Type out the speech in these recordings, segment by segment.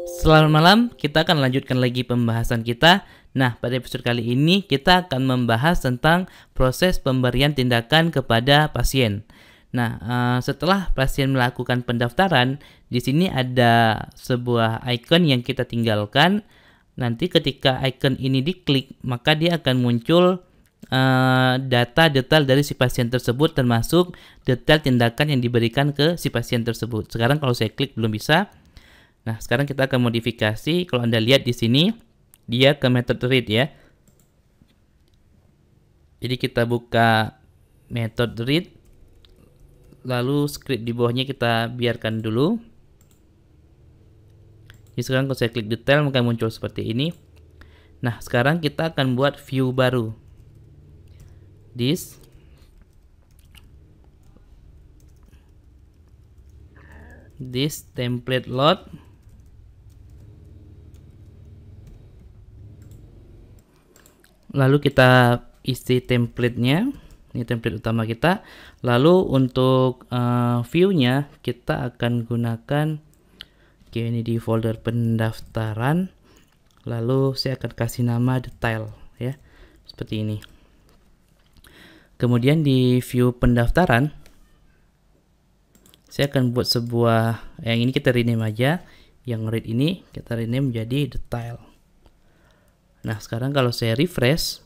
Selamat malam, kita akan lanjutkan lagi pembahasan kita. Nah, pada episode kali ini kita akan membahas tentang proses pemberian tindakan kepada pasien. Nah, setelah pasien melakukan pendaftaran, di sini ada sebuah icon yang kita tinggalkan. Nanti ketika icon ini diklik, maka dia akan muncul data detail dari si pasien tersebut, termasuk detail tindakan yang diberikan ke si pasien tersebut. Sekarang kalau saya klik belum bisa. Nah, sekarang kita akan modifikasi. Kalau Anda lihat di sini, dia ke method read ya. Jadi kita buka method read, lalu script di bawahnya kita biarkan dulu. Jadi sekarang kalau saya klik detail, maka muncul seperti ini. Nah, sekarang kita akan buat view baru. This template load. Lalu kita isi template-nya. Ini template utama kita. Lalu untuk view-nya kita akan gunakan, oke, ini di folder pendaftaran. Lalu saya akan kasih nama detail ya, seperti ini. Kemudian di view pendaftaran, saya akan buat sebuah, yang ini kita rename aja. Yang read ini kita rename menjadi detail. Nah, sekarang kalau saya refresh,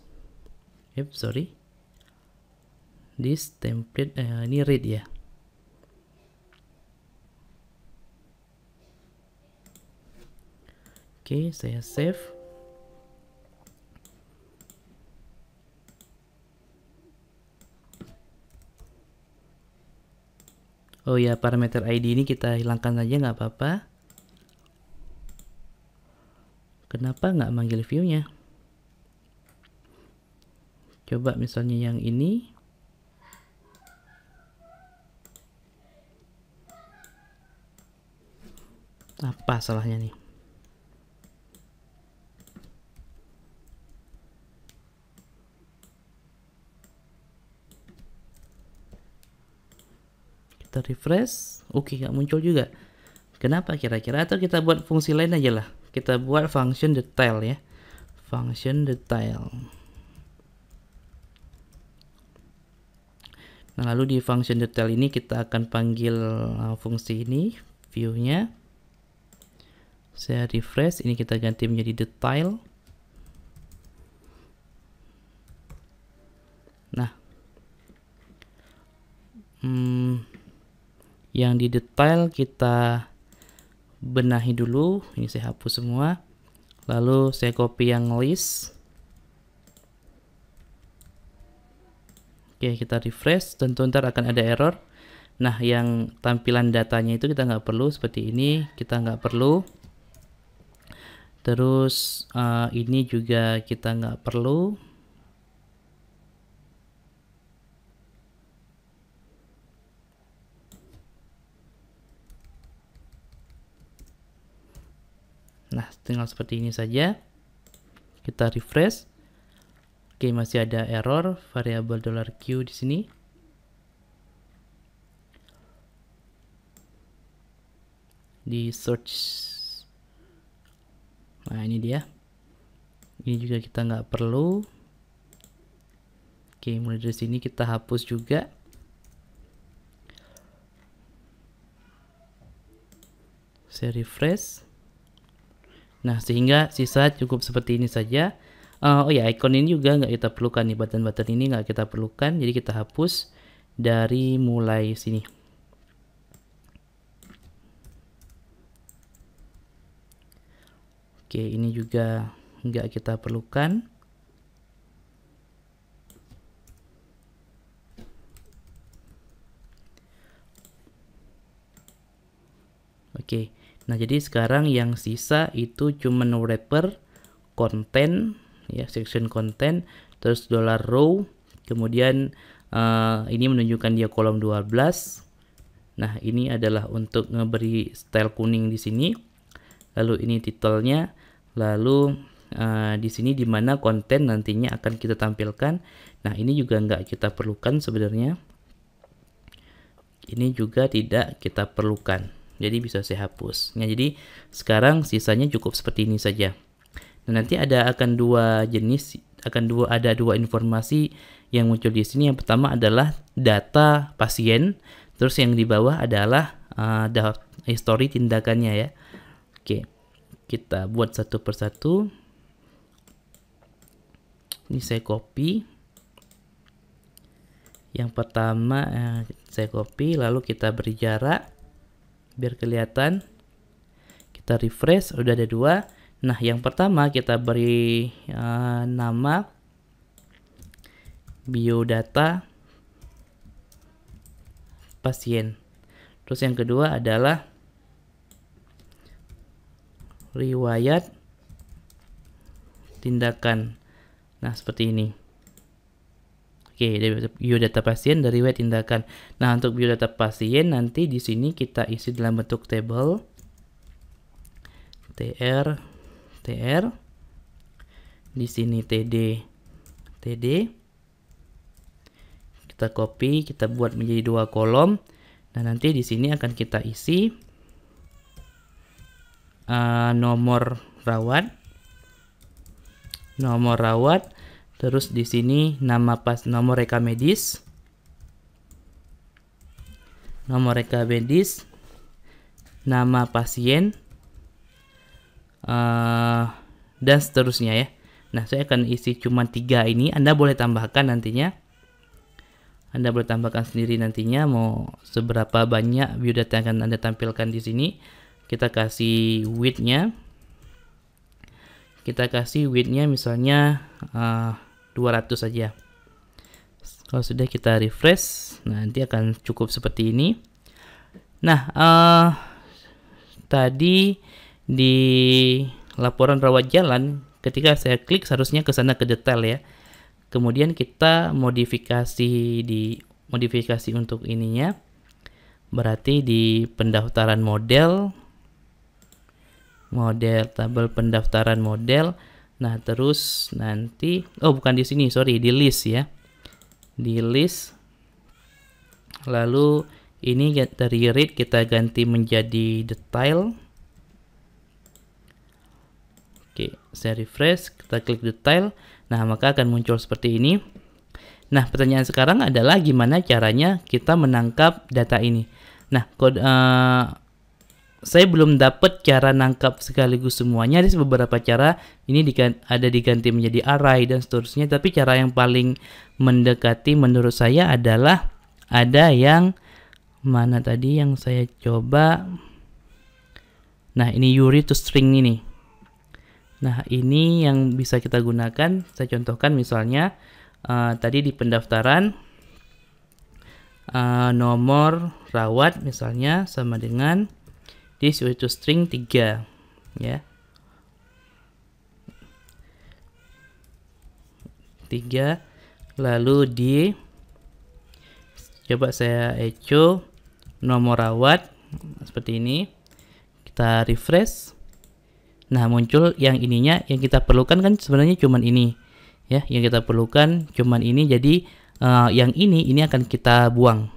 this template, ini read ya. Oke, saya save. Oh ya, parameter ID ini kita hilangkan aja, nggak apa-apa. Kenapa nggak manggil view-nya? Coba misalnya yang ini. Apa salahnya nih? Kita refresh. Oke, nggak muncul juga. Kenapa kira-kira? Atau kita buat fungsi lain aja lah. Kita buat function detail ya. Function detail. Nah, lalu di function detail ini kita akan panggil fungsi ini, view-nya. Saya refresh, ini kita ganti menjadi detail. Nah, yang di detail kita benahi dulu. Ini saya hapus semua. Lalu saya copy yang list. Oke, kita refresh. Tentu ntar akan ada error. Nah, yang tampilan datanya itu kita nggak perlu. Seperti ini kita nggak perlu. Terus ini juga kita nggak perlu. Nah, tinggal seperti ini saja. Kita refresh. Oke, masih ada error variabel $Q di sini. Di search. Nah, ini dia. Ini juga kita nggak perlu. Oke, mulai dari sini kita hapus juga. Saya refresh. Nah, sehingga sisa cukup seperti ini saja. Oh ya, icon ini juga nggak kita perlukan nih, button-button ini nggak kita perlukan, jadi kita hapus dari mulai sini. Oke, ini juga nggak kita perlukan. Oke, nah jadi sekarang yang sisa itu cuman wrapper, konten ya, section content, terus $row, kemudian ini menunjukkan dia kolom 12. Nah, ini adalah untuk ngeberi style kuning di sini. Lalu ini titelnya, lalu di sini dimana konten nantinya akan kita tampilkan. Nah, ini juga nggak kita perlukan sebenarnya. Ini juga tidak kita perlukan jadi bisa saya hapus. Nah, jadi sekarang sisanya cukup seperti ini saja. Nah, nanti akan ada dua informasi yang muncul di sini. Yang pertama adalah data pasien, terus yang di bawah adalah histori tindakannya ya. Oke, kita buat satu persatu. Ini saya copy. Yang pertama saya copy, lalu kita beri jarak biar kelihatan. Kita refresh, udah ada dua. Nah, yang pertama kita beri nama biodata pasien. Terus yang kedua adalah riwayat tindakan. Nah, seperti ini. Oke, biodata pasien dari riwayat tindakan. Nah, untuk biodata pasien nanti di sini kita isi dalam bentuk table. TR. Di sini TD. Kita copy, kita buat menjadi dua kolom. Nah, nanti di sini akan kita isi nomor rawat, terus di sini nomor reka medis, nama pasien, dan seterusnya ya. Nah, saya akan isi cuma 3 ini. Anda boleh tambahkan nantinya. Anda boleh tambahkan sendiri nantinya mau seberapa banyak biodata yang akan Anda tampilkan di sini. Kita kasih width-nya. Misalnya 200 saja. Kalau sudah kita refresh, nanti akan cukup seperti ini. Nah, tadi di laporan rawat jalan, ketika saya klik seharusnya ke sana ke detail ya. Kemudian kita modifikasi untuk ininya. Berarti di pendaftaran model, tabel pendaftaran model. Nah, terus nanti bukan di sini, sorry, di list ya. Di list. Lalu ini dari read kita ganti menjadi detail. Oke, saya refresh, kita klik detail. Nah, maka akan muncul seperti ini. Nah, pertanyaan sekarang adalah gimana caranya kita menangkap data ini. Nah, saya belum dapat cara nangkap sekaligus semuanya. Ada beberapa cara. Ini ada diganti menjadi array dan seterusnya. Tapi cara yang paling mendekati menurut saya adalah ada yang mana tadi yang saya coba. Nah, ini URI to string ini. Nah, ini yang bisa kita gunakan. Saya contohkan misalnya tadi di pendaftaran nomor rawat misalnya sama dengan this URI to string 3 ya. 3 lalu coba saya echo nomor rawat seperti ini. Kita refresh. Nah, muncul yang ininya. Yang kita perlukan kan sebenarnya cuman ini ya, yang kita perlukan cuman ini. Jadi yang ini akan kita buang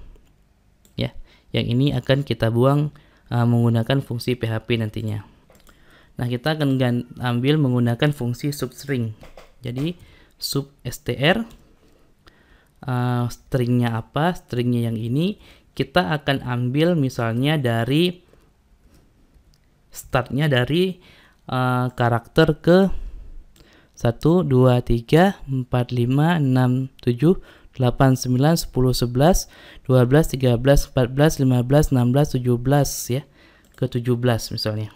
ya. Yang ini akan kita buang menggunakan fungsi PHP nantinya. Nah, kita akan ambil menggunakan fungsi substring. Jadi substr, stringnya apa? Stringnya yang ini. Kita akan ambil misalnya dari startnya dari karakter ke 1, 2, 3, 4, 5, 6, 7, 8, 9, 10, 11, 12, 13, 14, 15, 16, 17 ya. Ke 17 misalnya.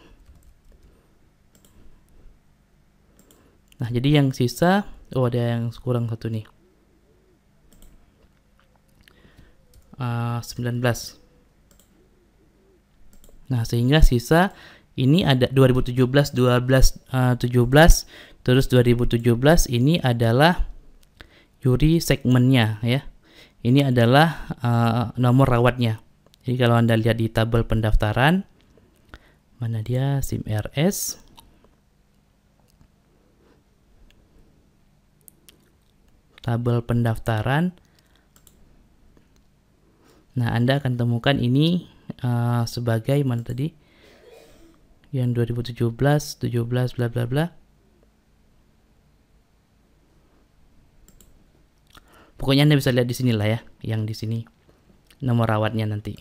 Nah, jadi yang sisa, ada yang kurang satu nih. 19. Nah, sehingga sisa ini ada 2017, 12, 17, terus 2017 ini adalah URI segmennya ya. Ini adalah nomor rawatnya. Jadi kalau Anda lihat di tabel pendaftaran, mana dia SIM-RS. Tabel pendaftaran. Nah, Anda akan temukan ini sebagai mana tadi? Yang 2017, 17 bla bla bla. Pokoknya Anda bisa lihat di sini lah ya, yang di sini nomor rawatnya nanti.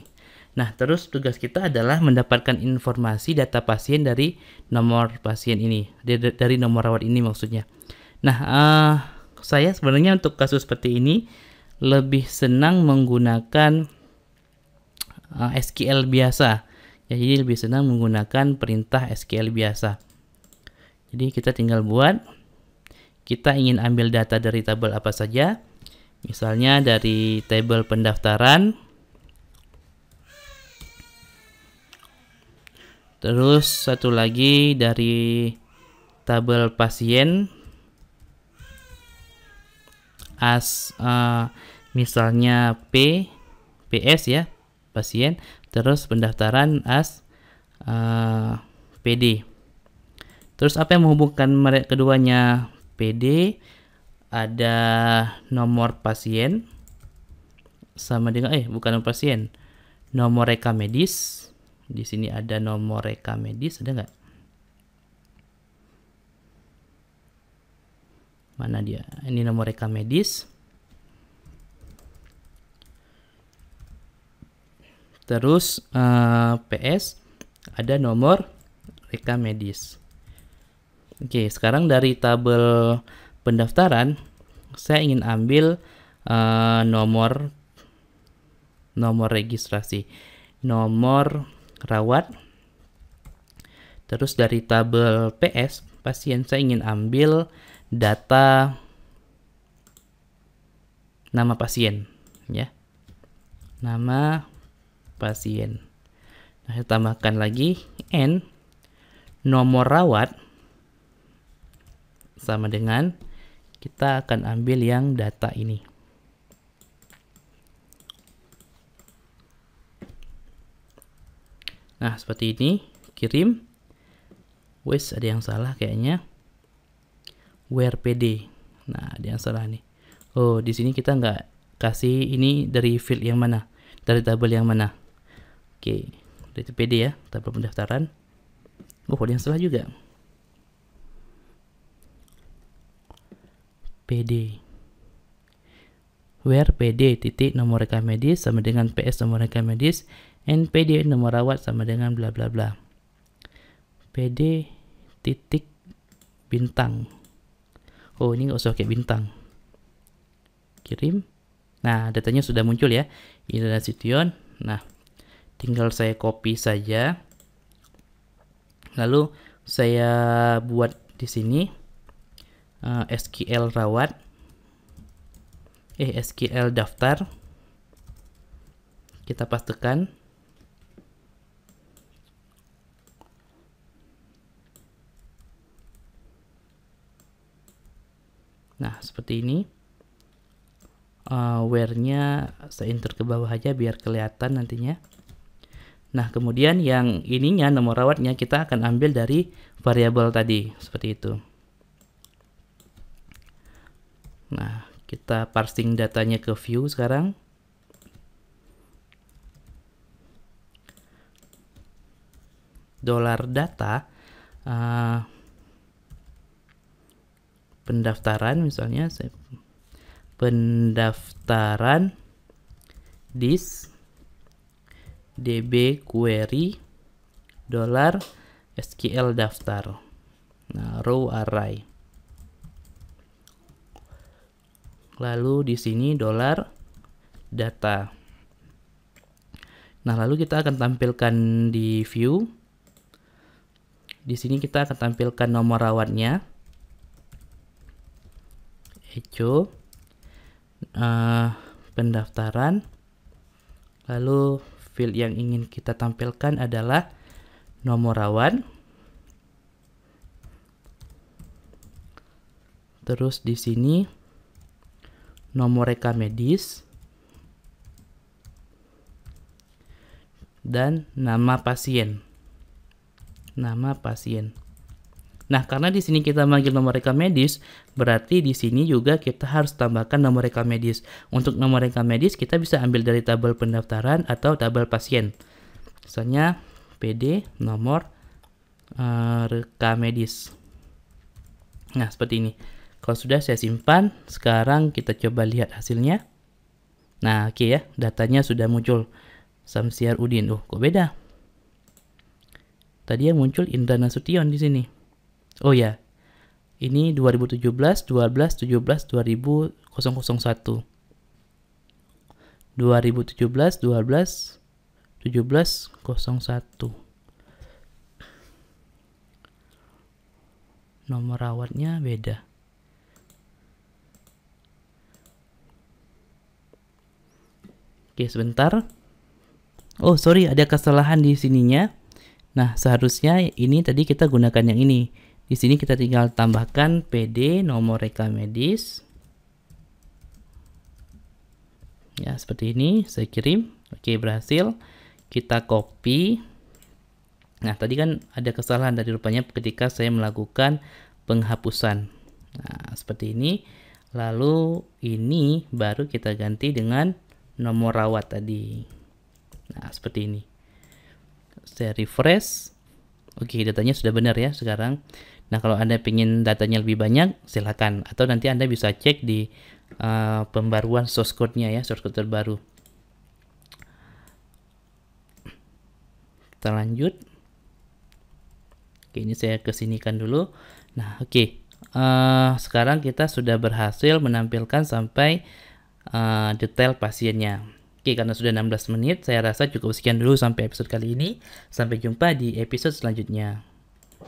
Nah, terus tugas kita adalah mendapatkan informasi data pasien dari nomor pasien ini, dari nomor rawat ini maksudnya. Nah, saya sebenarnya untuk kasus seperti ini lebih senang menggunakan SQL biasa. Ya, jadi lebih senang menggunakan perintah SQL biasa. Jadi kita tinggal buat, kita ingin ambil data dari tabel apa saja. Misalnya dari tabel pendaftaran, terus satu lagi dari tabel pasien, misalnya PS ya, pasien, terus pendaftaran PD. Terus apa yang menghubungkan mereka keduanya? PD, ada nomor pasien sama dengan bukan nomor pasien, nomor rekam medis. Di sini ada nomor rekam medis, ada nggak? Mana dia? Ini nomor rekam medis. Terus PS ada nomor rekam medis. Oke, sekarang dari tabel pendaftaran saya ingin ambil nomor registrasi, nomor rawat. Terus dari tabel PS pasien saya ingin ambil data nama pasien ya, nama pasien. Nah, saya tambahkan lagi N, nomor rawat sama dengan, kita akan ambil yang data ini. Nah, seperti ini, kirim. Wes, ada yang salah kayaknya. Where PD. Nah, ada yang salah nih. Oh, di sini kita nggak kasih ini dari field yang mana, dari tabel yang mana. Oke, dari PD ya, tabel pendaftaran. Oh, ada yang salah juga. PD. Where PD titik nomor rekam medis sama dengan PS nomor rekam medis, NPD nomor rawat sama dengan bla bla bla. PD titik bintang. Oh, ini nggak usah pakai bintang. Kirim. Nah, datanya sudah muncul ya. Ini adalah Nasution. Nah, tinggal saya copy saja. Lalu saya buat di sini SQL rawat, SQL daftar. Kita pastikan. Nah, seperti ini. Where-nya saya enter ke bawah aja biar kelihatan nantinya. Nah, kemudian yang ininya, nomor rawatnya kita akan ambil dari variabel tadi, seperti itu. Nah, kita parsing datanya ke view sekarang. $data pendaftaran misalnya, pendaftaran dis db query $SQL daftar. Nah, row array. Lalu di sini $data. Nah, lalu kita akan tampilkan di view. Di sini kita akan tampilkan nomor rawatnya. Echo pendaftaran. Lalu field yang ingin kita tampilkan adalah nomor rawat. Terus di sini nomor rekam medis dan nama pasien. Nama pasien. Nah, karena di sini kita manggil nomor rekam medis, berarti di sini juga kita harus tambahkan nomor rekam medis. Untuk nomor rekam medis kita bisa ambil dari tabel pendaftaran atau tabel pasien. Misalnya PD nomor rekam medis. Nah, seperti ini. Kalau sudah saya simpan, sekarang kita coba lihat hasilnya. Nah, oke ya, datanya sudah muncul. Samsiar Udin. Oh, kok beda? Tadi yang muncul Indra Nasution di sini. Oh ya, ini 2017, 12, 17, 2001. 2017, 12, 17, 01. Nomor rawatnya beda. Oke, sebentar. Oh, sorry, ada kesalahan di sininya. Nah, seharusnya ini tadi kita gunakan yang ini. Di sini kita tinggal tambahkan PD nomor rekam medis. Ya, seperti ini. Saya kirim. Oke, berhasil. Kita copy. Nah, tadi kan ada kesalahan dari rupanya ketika saya melakukan penghapusan. Nah, seperti ini. Lalu ini baru kita ganti dengan nomor rawat tadi. Nah, seperti ini. Saya refresh. Oke, datanya sudah benar ya sekarang. Nah, kalau Anda ingin datanya lebih banyak, silakan. Atau nanti Anda bisa cek di pembaruan source code-nya ya, source code terbaru. Kita lanjut. Oke, ini saya kesinikan dulu. Nah, oke. Sekarang kita sudah berhasil menampilkan sampai detail pasiennya. Oke, karena sudah 16 menit, saya rasa cukup sekian dulu sampai episode kali ini. Sampai jumpa di episode selanjutnya.